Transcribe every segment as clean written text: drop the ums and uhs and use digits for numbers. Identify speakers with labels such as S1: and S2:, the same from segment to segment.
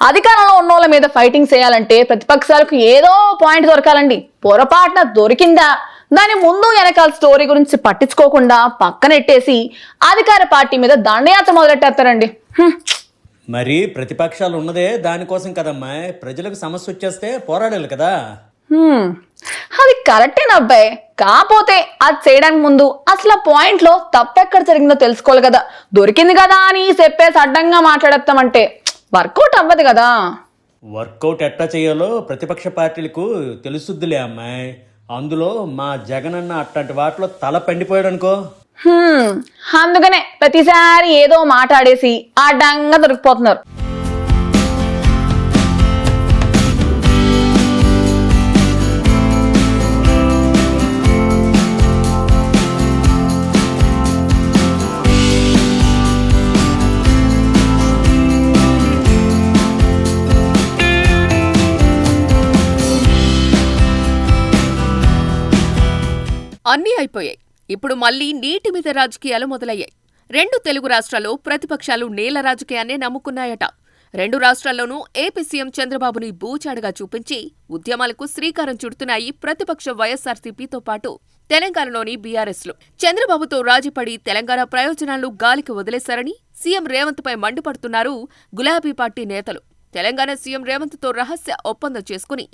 S1: అధికారంలో ఉన్నోళ్ళ మీద ఫైటింగ్ చేయాలంటే ప్రతిపక్షాలకు ఏదో పాయింట్ దొరకాలండి. పొరపాటున దొరికిందా దాని ముందు వెనకాల స్టోరీ గురించి పట్టించుకోకుండా పక్కనెట్టేసి అధికార పార్టీ మీద దండయాత్ర మొదలెట్టేస్తారండి.
S2: మరి ప్రతిపక్షాలు ఉన్నదే దానికోసం కదమ్మా. ప్రజలకు సమస్య వచ్చేస్తే పోరాడాలి కదా.
S1: అది కరెక్టేనబ్బాయి. కాకపోతే అది చేయడానికి ముందు అసలు ఆ పాయింట్ లో తప్పెక్కడ జరిగిందో తెలుసుకోవాలి కదా. దొరికింది కదా అని చెప్పేసి అడ్డంగా మాట్లాడేస్తామంటే వర్కౌట్ అవ్వదు కదా.
S2: వర్కౌట్ ఎట్టా చేయాలో ప్రతిపక్ష పార్టీలకు తెలుసుద్దిలే అమ్మాయి. అందులో మా జగనన్న అట్లాంటి వాటిలో తల పండిపోయాడు అనుకో.
S1: అందుకనే ప్రతిసారి ఏదో మాట్లాడేసి అడ్డంగా దొరికిపోతున్నారు.
S3: అన్నీ అయిపోయాయి. ఇప్పుడు మళ్లీ నీటి మీద రాజకీయాలు మొదలయ్యాయి. 2 తెలుగు రాష్ట్రాల్లో ప్రతిపక్షాలు నీళ్ల రాజకీయాన్నే నమ్ముకున్నాయట. 2 రాష్ట్రాల్లోనూ ఏపీ సీఎం చంద్రబాబుని బూచాడుగా చూపించి ఉద్యమాలకు శ్రీకారం చుడుతున్నాయి ప్రతిపక్ష వైఎస్సార్సీపీతో పాటు తెలంగాణలోని బీఆర్ఎస్లు. చంద్రబాబుతో రాజీపడి తెలంగాణ ప్రయోజనాలను గాలికి వదిలేశారని సీఎం రేవంత్ పై మండిపడుతున్నారు గులాబీ పార్టీ నేతలు. తెలంగాణ సీఎం రేవంత్ తో రహస్య ఒప్పందం చేసుకుని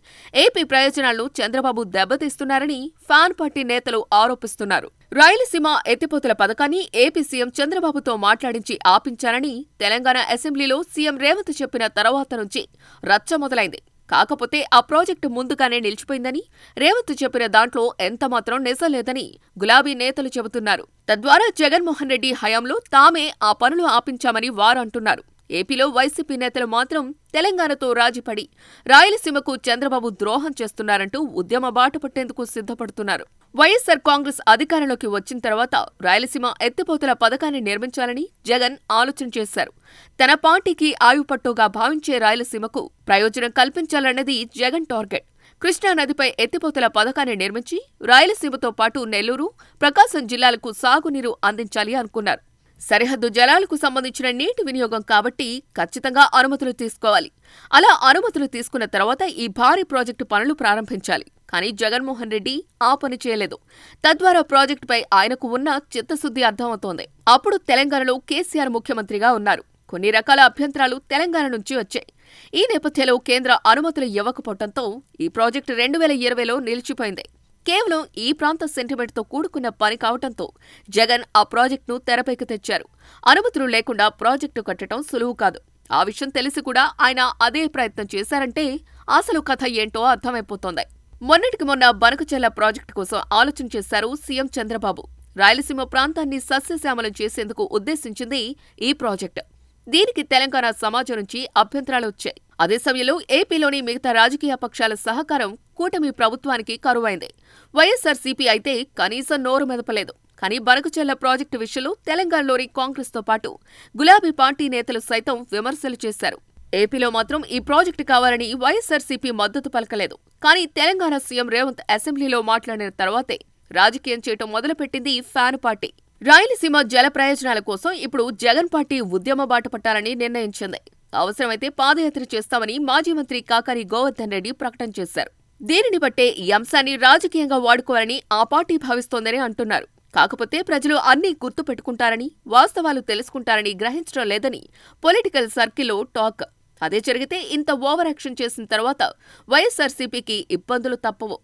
S3: ఏపీ ప్రయోజనాలను చంద్రబాబు దెబ్బతీస్తున్నారని ఫ్యాన్ పార్టీ నేతలు ఆరోపిస్తున్నారు. రాయలసీమ ఎత్తిపోతల పథకాన్ని ఏపీ సీఎం చంద్రబాబుతో మాట్లాడించి ఆపించారని తెలంగాణ అసెంబ్లీలో సీఎం రేవంత్ చెప్పిన తర్వాత నుంచి రచ్చ మొదలైంది. కాకపోతే ఆ ప్రాజెక్టు ముందుగానే నిలిచిపోయిందని, రేవంత్ చెప్పిన దాంట్లో ఎంతమాత్రం నిజం లేదని గులాబీ నేతలు చెబుతున్నారు. తద్వారా జగన్మోహన్ రెడ్డి హయాంలో తామే ఆ పనులు ఆపించామని వారు అంటున్నారు. ఏపీలో వైసీపీ నేతలు మాత్రం తెలంగాణతో రాజీపడి రాయలసీమకు చంద్రబాబు ద్రోహం చేస్తున్నారంటూ ఉద్యమ బాట పట్టేందుకు సిద్ధపడుతున్నారు. వైఎస్సార్ కాంగ్రెస్ అధికారంలోకి వచ్చిన తర్వాత రాయలసీమ ఎత్తిపోతల పథకాన్ని నిర్మించాలని జగన్ ఆలోచన చేశారు. తన పార్టీకి ఆయుపట్టుగా భావించే రాయలసీమకు ప్రయోజనం కల్పించాలన్నది జగన్ టార్గెట్. కృష్ణానదిపై ఎత్తిపోతల పథకాన్ని నిర్మించి రాయలసీమతో పాటు నెల్లూరు, ప్రకాశం జిల్లాలకు సాగునీరు అందించాలి అనుకున్నారు. సరిహద్దు జలాలకు సంబంధించిన నీటి వినియోగం కాబట్టి ఖచ్చితంగా అనుమతులు తీసుకోవాలి. అలా అనుమతులు తీసుకున్న తర్వాత ఈ భారీ ప్రాజెక్టు పనులు ప్రారంభించాలి. కానీ జగన్మోహన్ రెడ్డి ఆ పని చేయలేదు. తద్వారా ప్రాజెక్టుపై ఆయనకు ఉన్న చిత్తశుద్ధి అర్థమవుతోంది. అప్పుడు తెలంగాణలో కేసీఆర్ ముఖ్యమంత్రిగా ఉన్నారు. కొన్ని రకాల అభ్యంతరాలు తెలంగాణ నుంచి వచ్చాయి. ఈ నేపథ్యంలో కేంద్ర అనుమతులు ఇవ్వకపోవడంతో ఈ ప్రాజెక్టు 2020లో నిలిచిపోయింది. కేవలం ఈ ప్రాంత సెంటిమెంట్తో కూడుకున్న పని కావడంతో జగన్ ఆ ప్రాజెక్టును తెరపైకి తెచ్చారు. అనుమతులు లేకుండా ప్రాజెక్టు కట్టడం సులువు కాదు. ఆ విషయం తెలిసి కూడా ఆయన అదే ప్రయత్నం చేశారంటే అసలు కథ ఏంటో అర్థమైపోతోంది. మొన్నటికి మొన్న బనకచెర్ల ప్రాజెక్టు కోసం ఆలోచన చేశారు సీఎం చంద్రబాబు. రాయలసీమ ప్రాంతాన్ని సస్యశ్యామలం చేసేందుకు ఉద్దేశించింది ఈ ప్రాజెక్టు. దీనికి తెలంగాణ సమాజం నుంచి అభ్యంతరాలు వచ్చాయి. అదే సమయంలో ఏపీలోని మిగతా రాజకీయ పక్షాల సహకారం కూటమి ప్రభుత్వానికి కరువైంది. వైఎస్సార్సీపీ అయితే కనీసం నోరు మెదపలేదు. కానీ బనకచెర్ల ప్రాజెక్టు విషయంలో తెలంగాణలోని కాంగ్రెస్తో పాటు గులాబీ పార్టీ నేతలు సైతం విమర్శలు చేశారు. ఏపీలో మాత్రం ఈ ప్రాజెక్టు కావాలని వైఎస్సార్సీపీ మద్దతు పలకలేదు. కానీ తెలంగాణ సీఎం రేవంత్ అసెంబ్లీలో మాట్లాడిన తర్వాతే రాజకీయం చేయటం మొదలుపెట్టింది ఫ్యాన్ పార్టీ. రాయలసీమ జల ప్రయోజనాల కోసం ఇప్పుడు జగన్ పార్టీ ఉద్యమ బాట పట్టాలని నిర్ణయించింది. అవసరమైతే పాదయాత్ర చేస్తామని మాజీ మంత్రి కాకాని గోవర్ధన్ రెడ్డి ప్రకటన చేశారు. దీనిని బట్టే ఈ అంశాన్ని రాజకీయంగా వాడుకోవాలని ఆ పార్టీ భావిస్తోందని అంటున్నారు. కాకపోతే ప్రజలు అన్నీ గుర్తు పెట్టుకుంటారని, వాస్తవాలు తెలుసుకుంటారని గ్రహించడం లేదని పొలిటికల్ సర్కిల్లో టాక్. అదే జరిగితే ఇంత ఓవర్ యాక్షన్ చేసిన తర్వాత వైఎస్సార్సీపీకి ఇబ్బందులు తప్పవు.